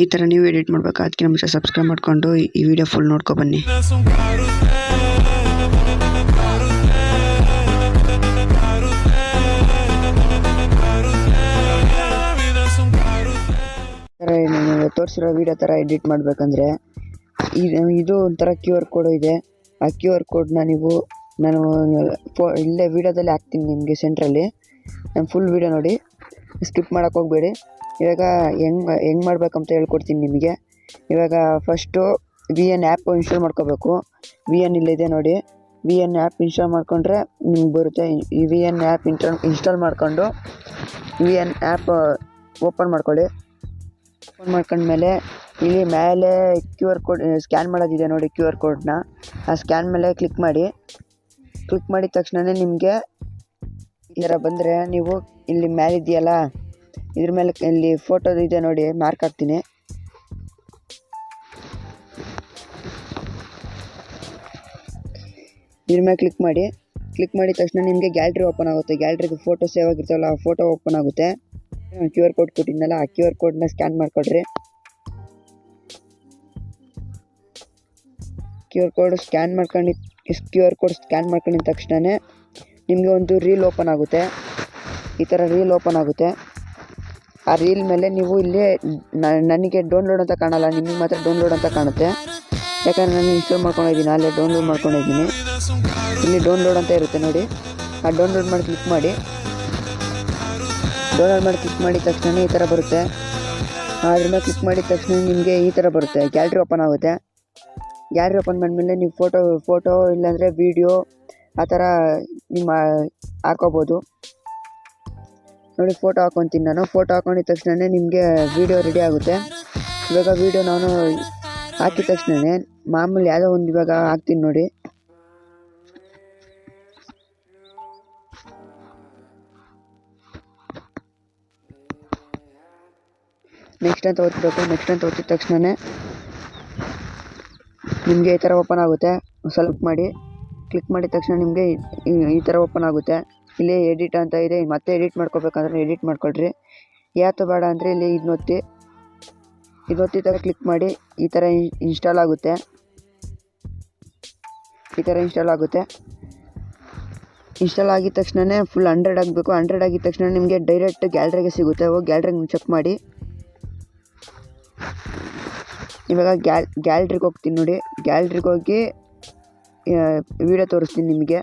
ಈ ಥರ ನೀವು ಎಡಿಟ್ ಮಾಡಬೇಕು. ಅದಕ್ಕೆ ಮುಂಚೆ ಸಬ್ಸ್ಕ್ರೈಬ್ ಮಾಡಿಕೊಂಡು ಈ ವಿಡಿಯೋ ಫುಲ್ ನೋಡ್ಕೊ ಬನ್ನಿ. ತೋರಿಸಿರೋ ವಿಡಿಯೋ ಥರ ಎಡಿಟ್ ಮಾಡಬೇಕಂದ್ರೆ ಇದು ಒಂಥರ QR ಕೋಡ್ ಇದೆ. ಆ QR ಕೋಡ್ನ ನಾನು ಇಲ್ಲೇ ವಿಡಿಯೋದಲ್ಲಿ ಹಾಕ್ತೀನಿ ನಿಮಗೆ ಸೆಂಟ್ರಲ್ಲಿ. ನಾನು ಫುಲ್ ವಿಡಿಯೋ ನೋಡಿ, ಸ್ಕಿಪ್ ಮಾಡೋಕ್ಕೆ ಹೋಗಬೇಡಿ. ಇವಾಗ ಹೆಂಗೆ ಮಾಡ್ಬೇಕಂತ ಹೇಳ್ಕೊಡ್ತೀನಿ ನಿಮಗೆ. ಇವಾಗ ಫಸ್ಟು VN ಆ್ಯಪ್ ಇನ್ಸ್ಟಾಲ್ ಮಾಡ್ಕೋಬೇಕು. VN ಇಲ್ಲಿದೆ ನೋಡಿ, VN ಆ್ಯಪ್ ಇನ್ಸ್ಟಾಲ್ ಮಾಡಿಕೊಂಡ್ರೆ ನಿಮ್ಗೆ ಬರುತ್ತೆ. ಈ VN ಆ್ಯಪ್ ಇನ್ಸ್ಟಾಲ್ ಮಾಡಿಕೊಂಡು VN ಆ್ಯಪ್ ಓಪನ್ ಮಾಡ್ಕೊಳ್ಳಿ. ಓಪನ್ ಮಾಡ್ಕೊಂಡ್ಮೇಲೆ ಇಲ್ಲಿ ಮೇಲೆ QR ಕೋಡ್ ಸ್ಕ್ಯಾನ್ ಮಾಡೋದಿದೆ ನೋಡಿ, QR ಕೋಡ್ನ ಆ ಸ್ಕ್ಯಾನ್ ಮೇಲೆ ಕ್ಲಿಕ್ ಮಾಡಿದ ತಕ್ಷಣವೇ ನಿಮಗೆ ಈ ಥರ ಬಂದರೆ ನೀವು ಇಲ್ಲಿ ಮೇಲಿದೆಯಲ್ಲ ಇದ್ರ ಮೇಲೆ ಇಲ್ಲಿ ಫೋಟೋದು ಇದೆ ನೋಡಿ, ಮಾರ್ಕ್ ಹಾಕ್ತೀನಿ. ಇದ್ರ ಮೇಲೆ ಕ್ಲಿಕ್ ಮಾಡಿದ ತಕ್ಷಣ ನಿಮಗೆ ಗ್ಯಾಲರಿ ಓಪನ್ ಆಗುತ್ತೆ. ಗ್ಯಾಲರಿಗೆ ಫೋಟೋ ಸೇವ್ ಆಗಿರ್ತಾವಲ್ಲ ಆ ಫೋಟೋ ಓಪನ್ ಆಗುತ್ತೆ. QR ಕೋಡ್ ಕೊಟ್ಟಿದ್ನಲ್ಲ ಆ QR ಕೋಡ್ನ ಸ್ಕ್ಯಾನ್ ಮಾಡ್ಕೊಳ್ರಿ. QR ಕೋಡ್ ಸ್ಕ್ಯಾನ್ ಮಾಡ್ಕೊಂಡಿದ್ದ ತಕ್ಷಣ ನಿಮಗೆ ಒಂದು ರೀಲ್ ಓಪನ್ ಆಗುತ್ತೆ. ಈ ಥರ ರೀಲ್ ಓಪನ್ ಆಗುತ್ತೆ. ಆ ರೀಲ್ ಮೇಲೆ ನೀವು ಇಲ್ಲಿ ನನಗೆ ಡೌನ್ಲೋಡ್ ಅಂತ ಕಾಣಲ್ಲ, ನಿಮಗೆ ಮಾತ್ರ ಡೌನ್ಲೋಡ್ ಅಂತ ಕಾಣುತ್ತೆ. ಯಾಕಂದರೆ ನಾನು ಇನ್ಸ್ಟಾಲ್ ಮಾಡ್ಕೊಂಡಿದ್ದೀನಿ, ಅಲ್ಲೇ ಡೌನ್ಲೋಡ್ ಮಾಡ್ಕೊಂಡಿದ್ದೀನಿ. ಇಲ್ಲಿ ಡೌನ್ಲೋಡ್ ಅಂತ ಇರುತ್ತೆ ನೋಡಿ, ಆ ಡೌನ್ಲೋಡ್ ಮಾಡಿ ಕ್ಲಿಕ್ ಮಾಡಿ. ಕ್ಲಿಕ್ ಮಾಡಿದ ತಕ್ಷಣ ಈ ಥರ ಬರುತ್ತೆ. ಅದ್ರ ಮೇಲೆ ಕ್ಲಿಕ್ ಮಾಡಿದ ತಕ್ಷಣ ನಿಮಗೆ ಈ ಥರ ಬರುತ್ತೆ, ಗ್ಯಾಲರಿ ಓಪನ್ ಆಗುತ್ತೆ. ಗ್ಯಾಲರಿ ಓಪನ್ ಮಾಡಿದ್ಮೇಲೆ ನೀವು ಫೋಟೋ ಇಲ್ಲಾಂದರೆ ವೀಡಿಯೋ ಆ ಥರ ನಿಮ್ಮ ಹಾಕೋಬೋದು ನೋಡಿ. ಫೋಟೋ ಹಾಕ್ಕೊತೀನಿ ನಾನು. ಫೋಟೋ ಹಾಕೊಂಡಿದ ತಕ್ಷಣ ನಿಮಗೆ ವೀಡಿಯೋ ರೆಡಿ ಆಗುತ್ತೆ. ಇವಾಗ ವೀಡಿಯೋ ನಾನು ಹಾಕಿದ ತಕ್ಷಣ ಮಾಮೂಲಿ ಯಾವುದೋ ಒಂದು ಇವಾಗ ಹಾಕ್ತೀನಿ ನೋಡಿ. ನೆಕ್ಸ್ಟ್ ಅಂತ ಒತ್ತಬೇಕು. ನೆಕ್ಸ್ಟ್ ಅಂತ ಒತ್ತಿದ ತಕ್ಷಣ ನಿಮಗೆ ಈ ಥರ ಓಪನ್ ಆಗುತ್ತೆ. ಸ್ವಲ್ಪ ಕ್ಲಿಕ್ ಮಾಡಿದ ತಕ್ಷಣ ನಿಮಗೆ ಈ ಥರ ಓಪನ್ ಆಗುತ್ತೆ. ಇಲ್ಲಿ ಎಡಿಟ್ ಅಂತ ಇದೆ, ಮತ್ತೆ ಎಡಿಟ್ ಮಾಡ್ಕೋಬೇಕಂದ್ರೆ ಎಡಿಟ್ ಮಾಡ್ಕೊಳ್ರಿ. ಯಾತು ಬೇಡ ಅಂದರೆ ಇಲ್ಲಿ ಇದೊತ್ತಿದ ಕ್ಲಿಕ್ ಮಾಡಿ. ಈ ಥರ ಇನ್ಸ್ಟಾಲ್ ಆಗುತ್ತೆ. ಇನ್ಸ್ಟಾಲ್ ಆಗಿದ ತಕ್ಷಣ ಫುಲ್ 100 ಆಗಬೇಕು. 100 ಆಗಿದ ತಕ್ಷಣ ನಿಮಗೆ ಡೈರೆಕ್ಟ್ ಗ್ಯಾಲರಿಗೆ ಸಿಗುತ್ತೆ. ಹೋಗಿ ಗ್ಯಾಲರಿಗೆ ಚೆಕ್ ಮಾಡಿ. ಇವಾಗ ಗ್ಯಾಲರಿಗೆ ಹೋಗ್ತೀನಿ ನೋಡಿ. ಗ್ಯಾಲರಿಗೆ ಹೋಗಿ ವಿಡಿಯೋ ತೋರಿಸ್ತೀನಿ ನಿಮಗೆ.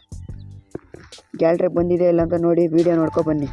ಗ್ಯಾಲರಿಗೆ ಬಂದಿದೆ ಇಲ್ಲ ಅಂತ ನೋಡಿ, ವಿಡಿಯೋ ನೋಡ್ಕೊ ಬನ್ನಿ.